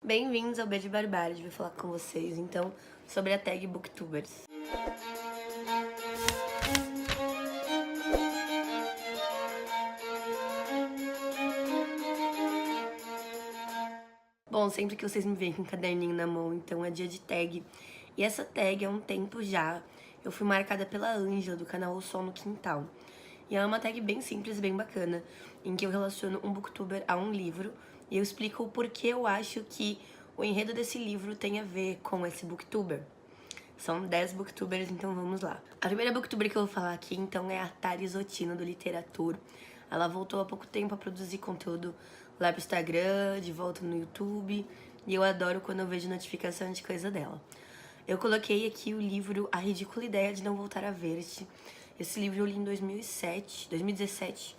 Bem-vindos ao Beijo Barbárie, vou falar com vocês, então, sobre a tag Booktubers. Bom, sempre que vocês me veem com um caderninho na mão, então é dia de tag. E essa tag, há um tempo já, eu fui marcada pela Ângela, do canal O Sol no Quintal. E ela é uma tag bem simples, bem bacana, em que eu relaciono um booktuber a um livro, e eu explico o porquê eu acho que o enredo desse livro tem a ver com esse booktuber. São 10 booktubers, então vamos lá. A primeira booktuber que eu vou falar aqui, então, é a Thalia Zotina, do Literatura. Ela voltou há pouco tempo a produzir conteúdo lá pro Instagram, de volta no YouTube, e eu adoro quando eu vejo notificação de coisa dela. Eu coloquei aqui o livro A Ridícula Ideia de Não Voltar a Ver-te. Esse livro eu li em 2017,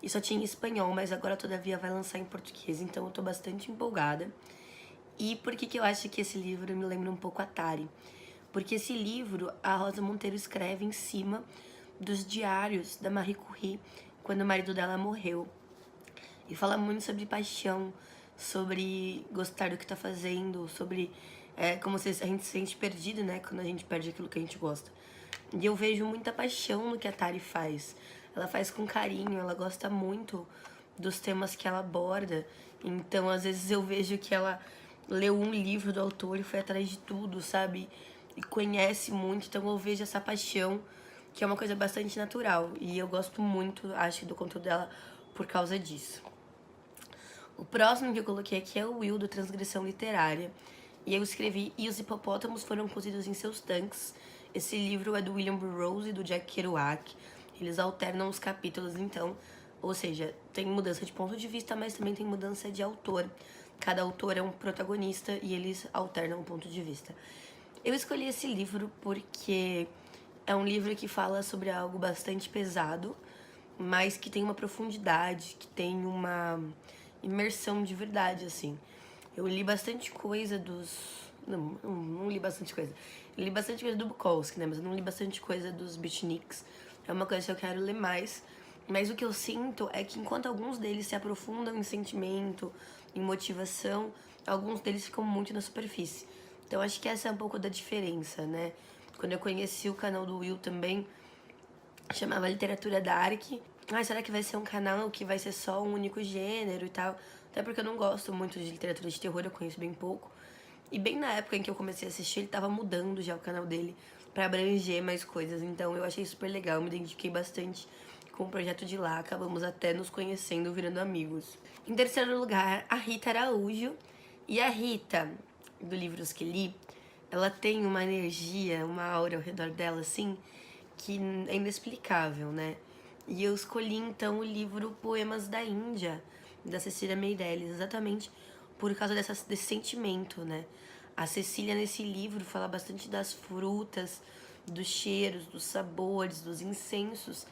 e só tinha em espanhol, mas agora todavia vai lançar em português, então eu tô bastante empolgada. E por que eu acho que esse livro me lembra um pouco a Tari? Porque esse livro, a Rosa Monteiro escreve em cima dos diários da Marie Curie, quando o marido dela morreu. E fala muito sobre paixão, sobre gostar do que tá fazendo, sobre como se a gente se sente perdido, né, quando a gente perde aquilo que a gente gosta. E eu vejo muita paixão no que a Tari faz. Ela faz com carinho, ela gosta muito dos temas que ela aborda. Então, às vezes eu vejo que ela leu um livro do autor e foi atrás de tudo, sabe? E conhece muito, então eu vejo essa paixão, que é uma coisa bastante natural. E eu gosto muito, acho, do conteúdo dela por causa disso. O próximo que eu coloquei aqui é o Will, do Transgressão Literária. E eu escrevi E os Hipopótamos Foram Cozidos em Seus Tanques. Esse livro é do William Burroughs e do Jack Kerouac. Eles alternam os capítulos, então, ou seja, tem mudança de ponto de vista, mas também tem mudança de autor. Cada autor é um protagonista e eles alternam o ponto de vista. Eu escolhi esse livro porque é um livro que fala sobre algo bastante pesado, mas que tem uma profundidade, que tem uma imersão de verdade, assim. Eu li bastante coisa dos... Não li bastante coisa. Eu li bastante coisa do Bukowski, né? Mas eu não li bastante coisa dos beatniks. É uma coisa que eu quero ler mais. Mas o que eu sinto é que enquanto alguns deles se aprofundam em sentimento, em motivação, alguns deles ficam muito na superfície. Então acho que essa é um pouco da diferença, né? Quando eu conheci o canal do Will também, chamava Literatura Dark. Será que vai ser um canal que vai ser só um único gênero e tal? Até porque eu não gosto muito de literatura de terror, eu conheço bem pouco. E bem na época em que eu comecei a assistir, ele tava mudando já o canal dele pra abranger mais coisas. Então eu achei super legal, me identifiquei bastante com o projeto de lá. Acabamos até nos conhecendo, virando amigos. Em terceiro lugar, a Rita Araújo. E a Rita, do Livros que Li, ela tem uma energia, uma aura ao redor dela, assim, que é inexplicável, né? E eu escolhi, então, o livro Poemas da Índia, da Cecília Meirelles, exatamente por causa desse sentimento, né? A Cecília, nesse livro, fala bastante das frutas, dos cheiros, dos sabores, dos incensos,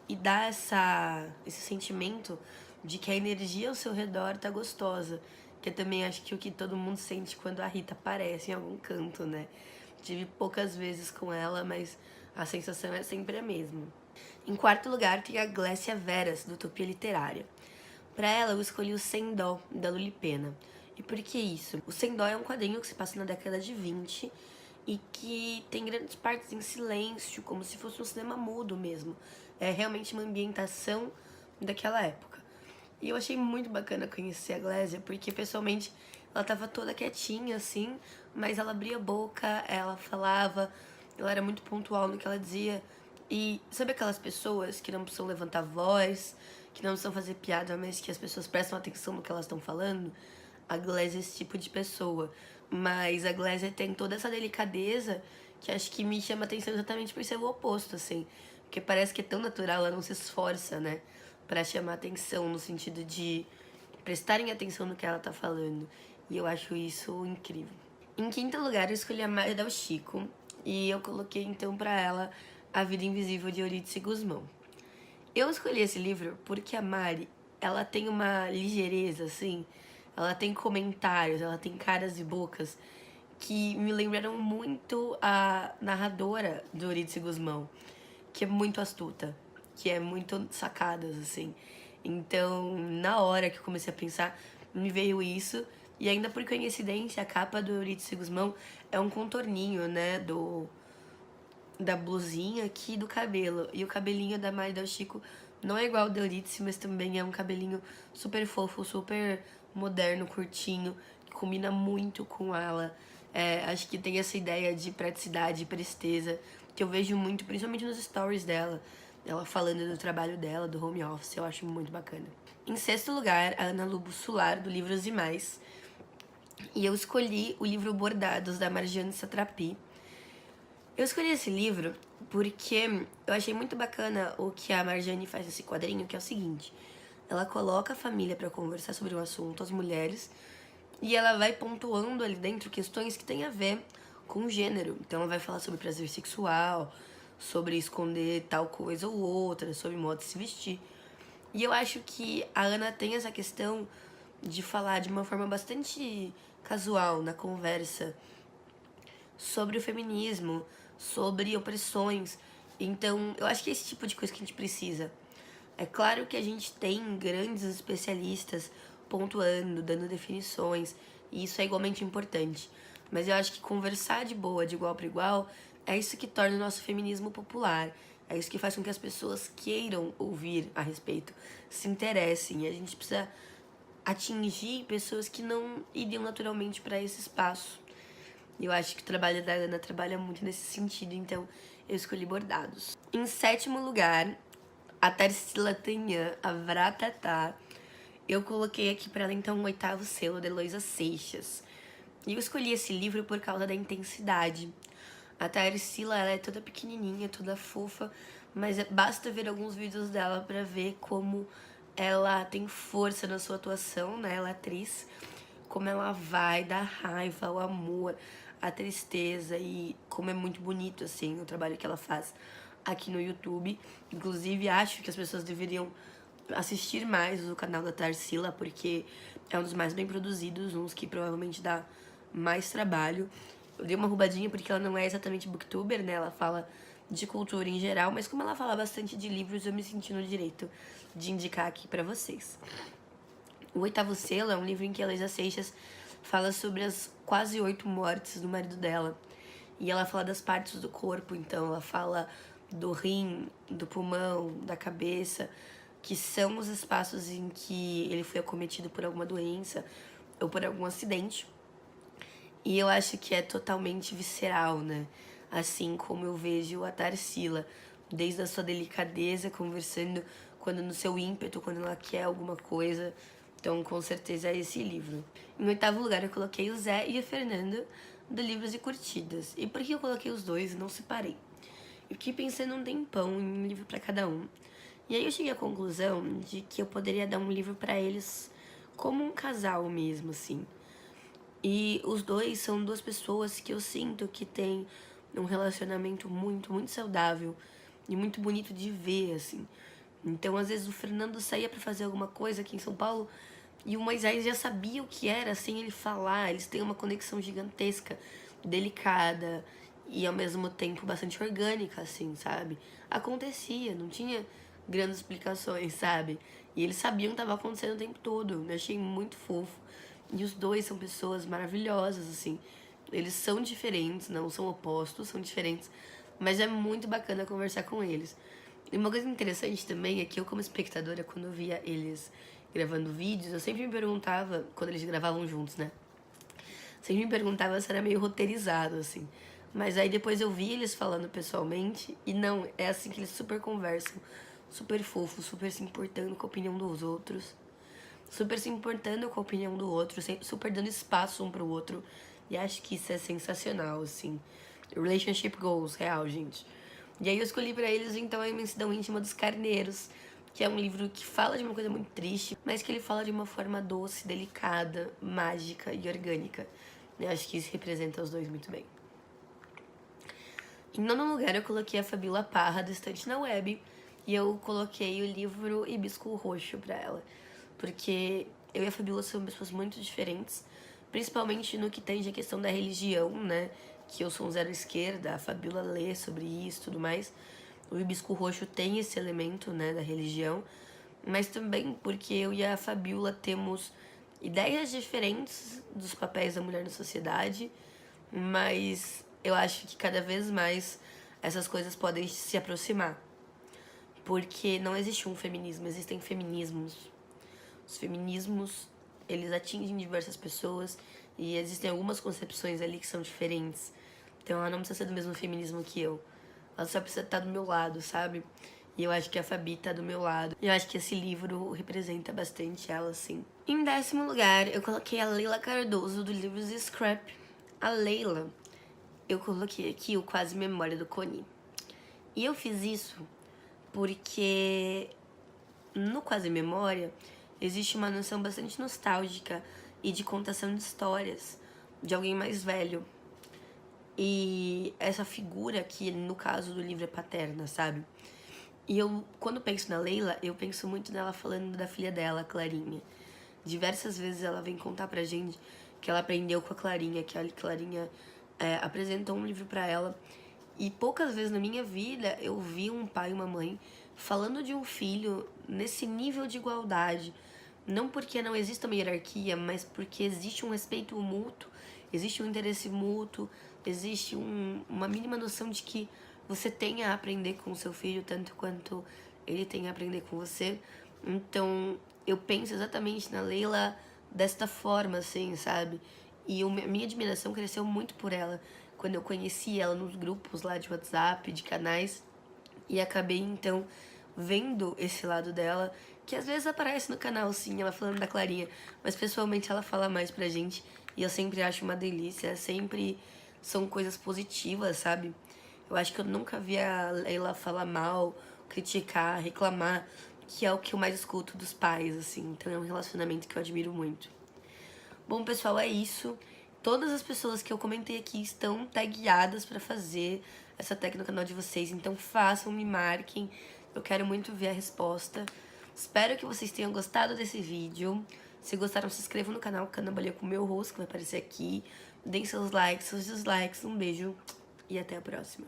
e dá esse sentimento de que a energia ao seu redor tá gostosa, que eu também acho que o que todo mundo sente quando a Rita aparece em algum canto, né? Tive poucas vezes com ela, mas a sensação é sempre a mesma. Em quarto lugar tem a Glécia Veras, do Utopia Literária. Para ela eu escolhi o Sem Dó, da Luli Pena. E por que isso? O Sem Dó é um quadrinho que se passa na década de 20 e que tem grandes partes em silêncio, como se fosse um cinema mudo mesmo. É realmente uma ambientação daquela época. E eu achei muito bacana conhecer a Glésia, porque pessoalmente ela tava toda quietinha assim, mas ela abria a boca, ela falava, ela era muito pontual no que ela dizia. E sabe aquelas pessoas que não precisam levantar voz, que não precisam fazer piada, mas que as pessoas prestam atenção no que elas estão falando? A Glésia é esse tipo de pessoa. Mas a Glésia tem toda essa delicadeza que acho que me chama atenção exatamente por ser o oposto, assim. Porque parece que é tão natural, ela não se esforça, né? Pra chamar atenção, no sentido de prestarem atenção no que ela tá falando. E eu acho isso incrível. Em quinto lugar, eu escolhi a Mária Del Chico. E eu coloquei, então, pra ela A Vida Invisível, de Eurídice Guzmão. Eu escolhi esse livro porque a Mari, ela tem uma ligeireza, assim. Ela tem comentários, ela tem caras e bocas que me lembraram muito a narradora do Eurídice Guzmão, que é muito astuta, que é muito sacadas, assim. Então, na hora que eu comecei a pensar, me veio isso. E ainda por coincidência, a capa do Eurídice Guzmão é um contorninho, né, da blusinha aqui do cabelo. E o cabelinho da Mari Del Chico não é igual ao do Eurídice, mas também é um cabelinho super fofo, super moderno, curtinho, que combina muito com ela. Acho que tem essa ideia de praticidade e presteza, que eu vejo muito, principalmente nos stories dela. Ela falando do trabalho dela, do home office, eu acho muito bacana. Em sexto lugar, a Ana Lu Bussular, do Livros e Mais. E eu escolhi o livro Bordados, da Marjane Satrapi. Eu escolhi esse livro porque eu achei muito bacana o que a Marjane faz nesse quadrinho, que é o seguinte. Ela coloca a família para conversar sobre um assunto, as mulheres, e ela vai pontuando ali dentro questões que têm a ver com gênero. Então ela vai falar sobre prazer sexual, sobre esconder tal coisa ou outra, sobre modo de se vestir. E eu acho que a Ana tem essa questão de falar de uma forma bastante casual na conversa sobre o feminismo, sobre opressões. Então, eu acho que é esse tipo de coisa que a gente precisa. É claro que a gente tem grandes especialistas pontuando, dando definições, e isso é igualmente importante. Mas eu acho que conversar de boa, de igual para igual, é isso que torna o nosso feminismo popular. É isso que faz com que as pessoas queiram ouvir a respeito, se interessem. E a gente precisa atingir pessoas que não iriam naturalmente para esse espaço. Eu acho que o trabalho da Ana trabalha muito nesse sentido, então eu escolhi Bordados. Em sétimo lugar, a Tarsila Tanhan, a Vratatá. Eu coloquei aqui para ela, então, o oitavo selo, da Heloísa Seixas. E eu escolhi esse livro por causa da intensidade. A Tarsila, ela é toda pequenininha, toda fofa, mas basta ver alguns vídeos dela para ver como ela tem força na sua atuação, né? Ela é atriz, como ela vai da raiva, o amor, a tristeza, e como é muito bonito, assim, o trabalho que ela faz aqui no YouTube. Inclusive, acho que as pessoas deveriam assistir mais o canal da Tarsila, porque é um dos mais bem produzidos, uns que provavelmente dá mais trabalho. Eu dei uma roubadinha porque ela não é exatamente booktuber, né? Ela fala de cultura em geral, mas como ela fala bastante de livros, eu me senti no direito de indicar aqui pra vocês. O Oitavo Selo é um livro em que a Heloísa Seixas fala sobre as quase 8 mortes do marido dela. E ela fala das partes do corpo, então ela fala do rim, do pulmão, da cabeça, que são os espaços em que ele foi acometido por alguma doença ou por algum acidente. E eu acho que é totalmente visceral, né? Assim como eu vejo a Tarsila, desde a sua delicadeza, conversando quando no seu ímpeto, quando ela quer alguma coisa. Então, com certeza, é esse livro. Em oitavo lugar, eu coloquei o Zé e a Fernanda, do Livros e Curtidas. E por que eu coloquei os dois e não separei? Eu fiquei pensando um tempão em um livro para cada um. E aí eu cheguei à conclusão de que eu poderia dar um livro para eles como um casal mesmo, assim. E os dois são duas pessoas que eu sinto que têm um relacionamento muito, muito saudável e muito bonito de ver, assim. Então, às vezes, o Fernando saía para fazer alguma coisa aqui em São Paulo e o Moisés já sabia o que era sem ele falar. Eles têm uma conexão gigantesca, delicada e, ao mesmo tempo, bastante orgânica, assim, sabe? Acontecia, não tinha grandes explicações, sabe? E eles sabiam o que estava acontecendo o tempo todo. Eu achei muito fofo. E os dois são pessoas maravilhosas, assim. Eles são diferentes, não são opostos, são diferentes. Mas é muito bacana conversar com eles. E uma coisa interessante também é que eu, como espectadora, quando eu via eles gravando vídeos, eu sempre me perguntava, quando eles gravavam juntos, né? Sempre me perguntava se era meio roteirizado, assim. Mas aí depois eu vi eles falando pessoalmente, e não, é assim que eles super conversam, super fofos, super se importando com a opinião dos outros, super se importando com a opinião do outro, super dando espaço um pro outro. E acho que isso é sensacional, assim. Relationship goals, real, gente. E aí eu escolhi pra eles, então, a Imensidão Íntima dos Carneiros, que é um livro que fala de uma coisa muito triste, mas que ele fala de uma forma doce, delicada, mágica e orgânica. Eu acho que isso representa os dois muito bem. Em nono lugar, eu coloquei a Fabíola Parra, do Estante na Web, e eu coloquei o livro Hibisco Roxo pra ela, porque eu e a Fabíola somos pessoas muito diferentes, principalmente no que tange a questão da religião, né? Que eu sou um zero esquerda, a Fabíola lê sobre isso e tudo mais. O Hibisco Roxo tem esse elemento, né, da religião, mas também porque eu e a Fabíola temos ideias diferentes dos papéis da mulher na sociedade, mas eu acho que cada vez mais essas coisas podem se aproximar. Porque não existe um feminismo, existem feminismos. Os feminismos, eles atingem diversas pessoas e existem algumas concepções ali que são diferentes. Então ela não precisa ser do mesmo feminismo que eu. Ela só precisa estar do meu lado, sabe? E eu acho que a Fabi tá do meu lado. E eu acho que esse livro representa bastante ela, assim. Em 10º lugar, eu coloquei a Leila Cardoso, do livro Scrap. A Leila, eu coloquei aqui o Quase Memória do Coni. E eu fiz isso porque no Quase Memória existe uma noção bastante nostálgica e de contação de histórias de alguém mais velho. E essa figura que, no caso do livro, é paterna, sabe? E eu, quando penso na Leila, eu penso muito nela falando da filha dela, a Clarinha. Diversas vezes ela vem contar pra gente que ela aprendeu com a Clarinha, que a Clarinha apresentou um livro pra ela. E poucas vezes na minha vida eu vi um pai e uma mãe falando de um filho nesse nível de igualdade. Não porque não exista uma hierarquia, mas porque existe um respeito mútuo, existe um interesse mútuo, existe uma mínima noção de que você tem a aprender com o seu filho tanto quanto ele tem a aprender com você. Então, eu penso exatamente na Leila desta forma, assim, sabe? E a minha admiração cresceu muito por ela quando eu conheci ela nos grupos lá de WhatsApp, de canais, e acabei, então, vendo esse lado dela, que às vezes aparece no canal, sim, ela falando da Clarinha, mas pessoalmente ela fala mais pra gente, e eu sempre acho uma delícia, sempre são coisas positivas, sabe? Eu acho que eu nunca vi a Leila falar mal, criticar, reclamar, que é o que eu mais escuto dos pais, assim, então é um relacionamento que eu admiro muito. Bom, pessoal, é isso. Todas as pessoas que eu comentei aqui estão tagueadas pra fazer essa tag no canal de vocês, então façam, me marquem. Eu quero muito ver a resposta. Espero que vocês tenham gostado desse vídeo. Se gostaram, se inscrevam no canal Canambalia com o meu rosto, que vai aparecer aqui. Deem seus likes, seus dislikes. Um beijo e até a próxima.